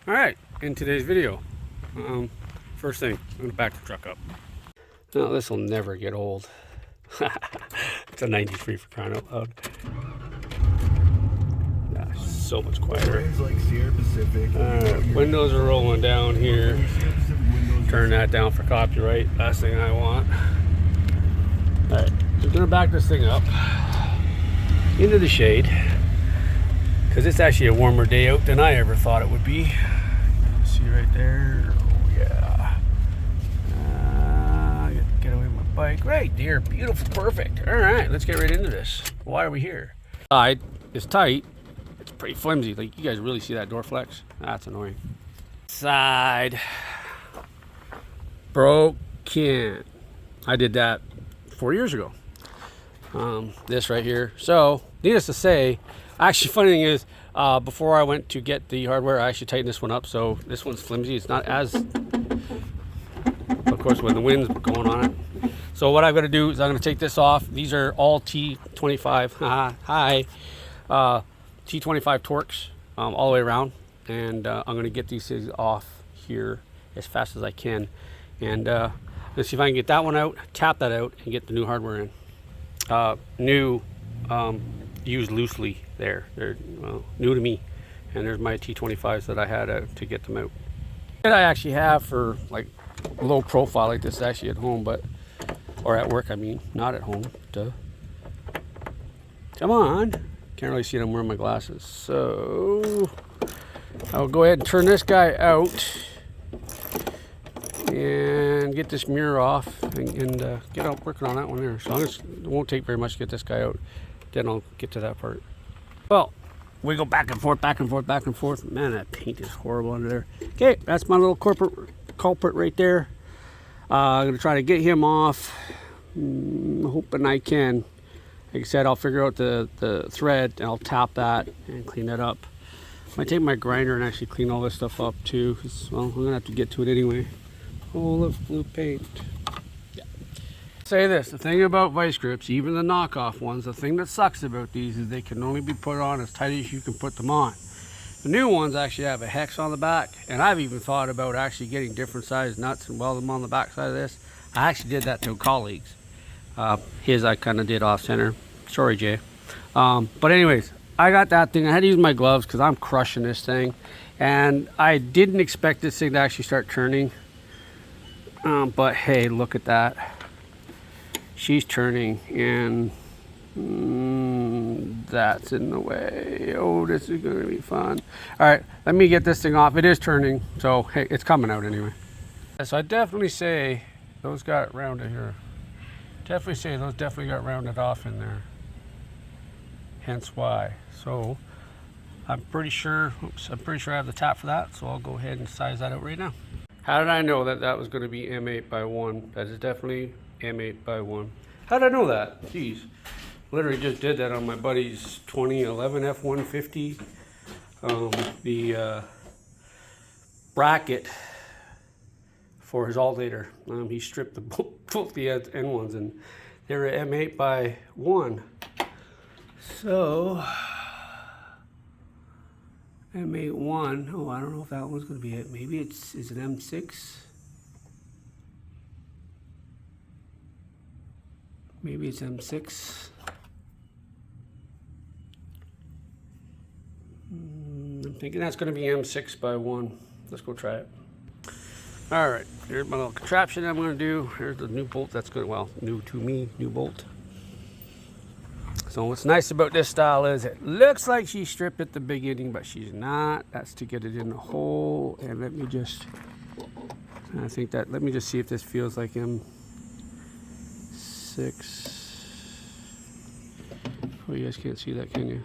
All right, in today's video, first thing, I'm gonna back the truck up. Now this will never get old. It's a 93 for crying out loud. Yeah, so much quieter. Windows are rolling down here. Turn that down for copyright. Last thing I want. All right, I'm gonna back this thing up into the shade because it's actually a warmer day out than I ever thought it would be. See right there? Oh yeah. Get away with my bike. Right there, beautiful, perfect. All right, let's get right into this. Why are we here? Side is tight. It's pretty flimsy. Like, you guys really see that door flex? That's annoying. Side broken. I did that 4 years ago. This right here. So, needless to say, actually, funny thing is, before I went to get the hardware, I actually tightened this one up. So this one's flimsy. It's not as, of course, when the wind's going on it. So what I'm going to do is I'm going to take this off. These are all T25, T25 Torx all the way around. And I'm going to get these things off here as fast as I can. And let's see if I can get that one out, tap that out, and get the new hardware in. New, used loosely there. They're new to me. And there's my T25s that I had to get them out. And I actually have for like low profile like this actually at home, or at work, I mean, not at home. Duh. Come on. Can't really see it, I'm wearing my glasses. So I'll go ahead and turn this guy out and get this mirror off and get out working on that one there. So it won't take very much to get this guy out. Then I'll get to that part. Well, we go back and forth, back and forth, back and forth. Man, that paint is horrible under there. Okay, that's my little culprit right there. I'm gonna try to get him off. Hoping I can. Like I said, I'll figure out the thread and I'll tap that and clean that up. I might take my grinder and actually clean all this stuff up too. Well, I'm gonna have to get to it anyway. Oh, look, blue paint. Yeah. Say this, the thing about vice grips, even the knockoff ones, the thing that sucks about these is they can only be put on as tight as you can put them on. The new ones actually have a hex on the back, and I've even thought about actually getting different size nuts and weld them on the back side of this. I actually did that to colleagues. His I kind of did off center. Sorry, Jay. But anyways, I got that thing. I had to use my gloves because I'm crushing this thing, and I didn't expect this thing to actually start turning. But hey, look at that. She's turning, and that's in the way. Oh, this is going to be fun. All right, let me get this thing off. It is turning, so hey, it's coming out anyway. So I definitely say those got rounded here. Definitely got rounded off in there. Hence why. So I'm pretty sure I have the tap for that, so I'll go ahead and size that out right now. How did I know that that was going to be M8 by 1? That is definitely M8 by 1. How did I know that? Jeez. Literally just did that on my buddy's 2011 F150. The bracket for his alternator. He stripped both the end ones, and they were M8 by 1. So M81. Oh, I don't know if that one's going to be it. Maybe is it M6? Maybe it's M6. I'm thinking that's going to be M6 by 1. Let's go try it. All right, here's my little contraption I'm going to do. Here's the new bolt that's good. Well, new to me, new bolt. So what's nice about this style is it looks like she stripped at the beginning, but she's not. That's to get it in the hole. And let me just see if this feels like M6. Oh, you guys can't see that, can you?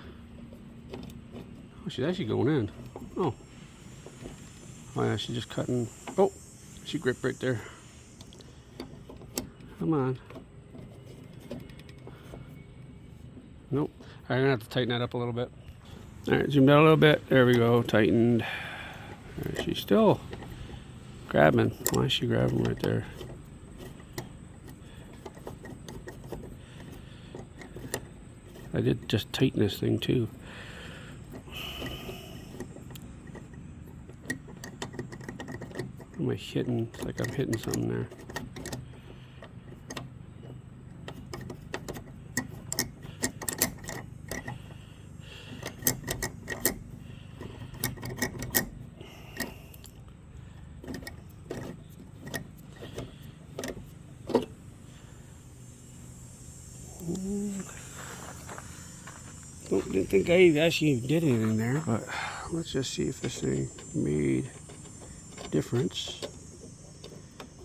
Oh, she's actually going in. Oh yeah, she's just cutting. Oh, she gripped right there. Come on. Nope. All right, I'm gonna have to tighten that up a little bit. All right, zoomed out a little bit. There we go, tightened. All right, she's still grabbing. Why is she grabbing right there? I did just tighten this thing too. Am I hitting? It's like I'm hitting something there. Didn't think I actually did anything there, but let's just see if this thing made a difference.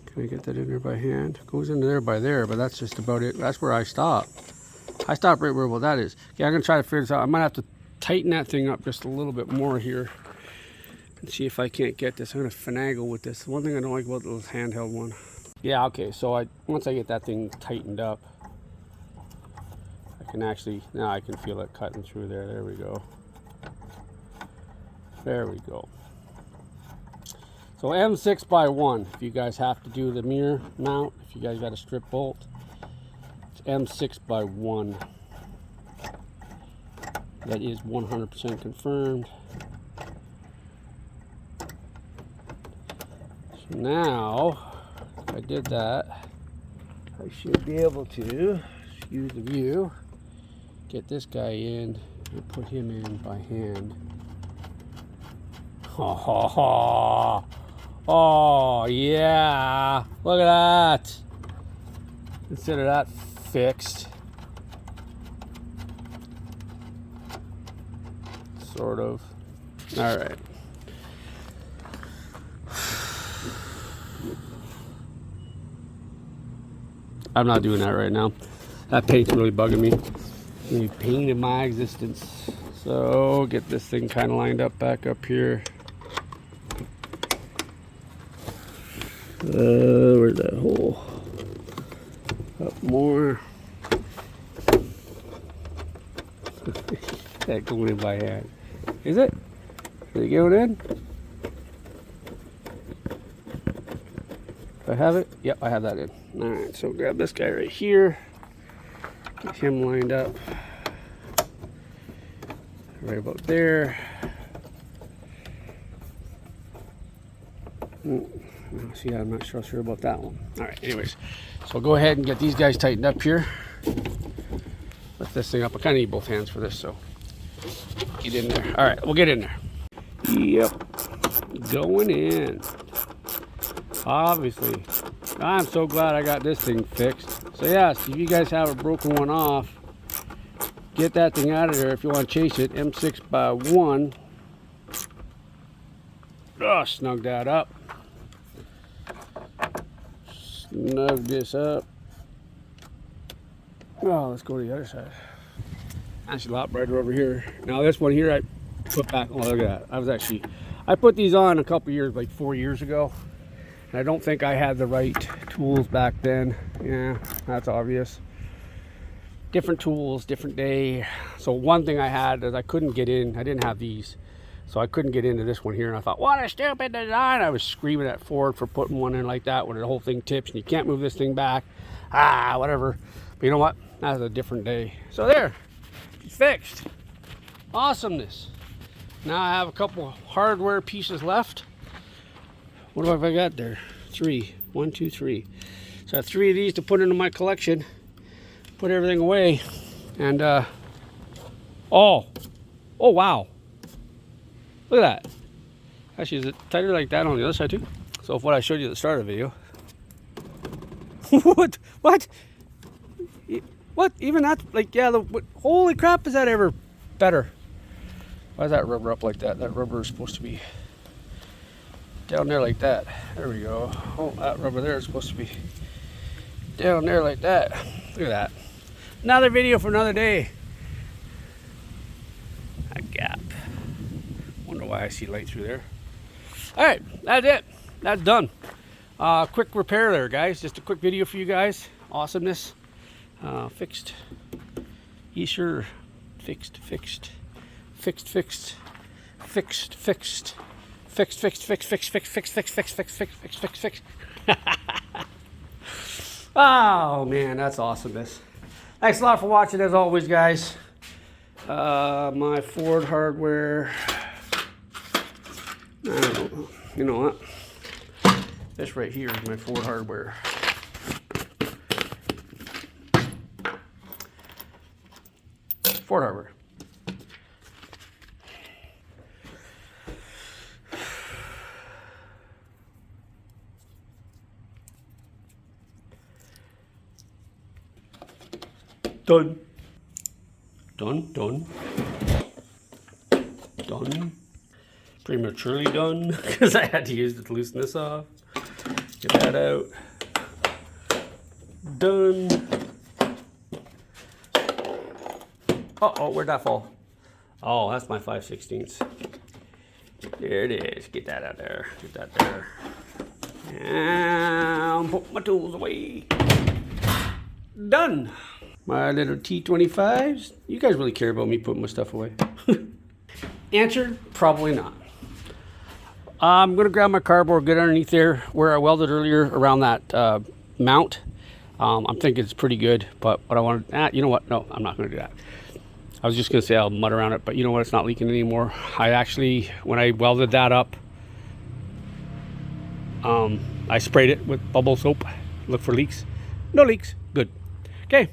Can I get that in there by hand? It goes into there by there, but that's just about it. That's where I stop. I stop right where that is. Yeah, I'm gonna try to figure this out. I might have to tighten that thing up just a little bit more here and see if I can't get this. I'm gonna finagle with this. One thing I don't like about this handheld one. Yeah, okay, so once I get that thing tightened up, I can actually, now I can feel it cutting through there. There we go. There we go. So M6 by 1, if you guys have to do the mirror mount, if you guys got a strip bolt, it's M6 by 1. That is 100% confirmed. So now, if I did that, I should be able to use the view, get this guy in, and put him in by hand. Oh yeah, look at that. Consider that fixed. Sort of. All right. I'm not doing that right now. That paint's really bugging me. The pain in my existence. So get this thing kind of lined up back up here. Where's that hole? Up more. That going in by hand. Is it? Is it going in? Do I have it? Yep, I have that in. Alright, so grab this guy right here. Get him lined up. Right about there. See, I'm not sure about that one. Alright, anyways. So go ahead and get these guys tightened up here. Lift this thing up. I kind of need both hands for this, so get in there. Alright, we'll get in there. Yep. Going in. Obviously. I'm so glad I got this thing fixed. So yes, if you guys have a broken one off, get that thing out of there if you want to chase it. M6 by 1. Oh, snug that up. Snug this up. Oh, let's go to the other side. Actually a lot brighter over here. Now this one here I put back. Oh, look at that. I put these on a couple years, like 4 years ago. And I don't think I had the right tools back then. Yeah, that's obvious. Different tools, different day. So one thing I had is I couldn't get in. I didn't have these. So I couldn't get into this one here. And I thought, what a stupid design. I was screaming at Ford for putting one in like that when the whole thing tips and you can't move this thing back. Ah, whatever. But you know what? That was a different day. So there, it's fixed. Awesomeness. Now I have a couple hardware pieces left. What have I got there? 3. 1, 2, 3. So I have 3 of these to put into my collection. Put everything away. And, oh wow. Look at that. Actually, is it tighter like that on the other side too? So if what I showed you at the start of the video. What? Even that, like, yeah, holy crap, is that ever better? Why is that rubber up like that? That rubber is supposed to be down there like that. There we go. Oh, that rubber there is supposed to be down there like that. Look at that. Another video for another day. A gap. Wonder why I see light through there. Alright, that's it. That's done. Quick repair there, guys. Just a quick video for you guys. Awesomeness. Fixed. You sure? Fixed. Oh man, that's awesomeness. Thanks a lot for watching as always, guys. My Ford hardware. I don't know. You know what? This right here is my Ford hardware. Ford hardware. Done. Done. Prematurely done because I had to use it to loosen this off. Get that out. Done. Uh-oh, where'd that fall? Oh, that's my 5/16. There it is. Get that out there. Get that there. And put my tools away. Done. My little T25s. You guys really care about me putting my stuff away? Answer, probably not. I'm going to grab my cardboard, get underneath there where I welded earlier around that mount. I'm thinking it's pretty good, but what I want to, you know what? No, I'm not going to do that. I was just going to say I'll mud around it, but you know what? It's not leaking anymore. I actually, when I welded that up, I sprayed it with bubble soap. Look for leaks. No leaks. Good. Okay.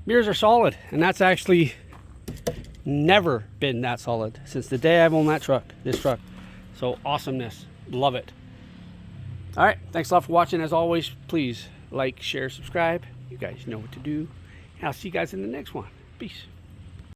Mirrors are solid, and that's actually never been that solid since the day I've owned this truck. So awesomeness. Love it. All right. Thanks a lot for watching. As always, please like, share, subscribe. You guys know what to do. And I'll see you guys in the next one. Peace.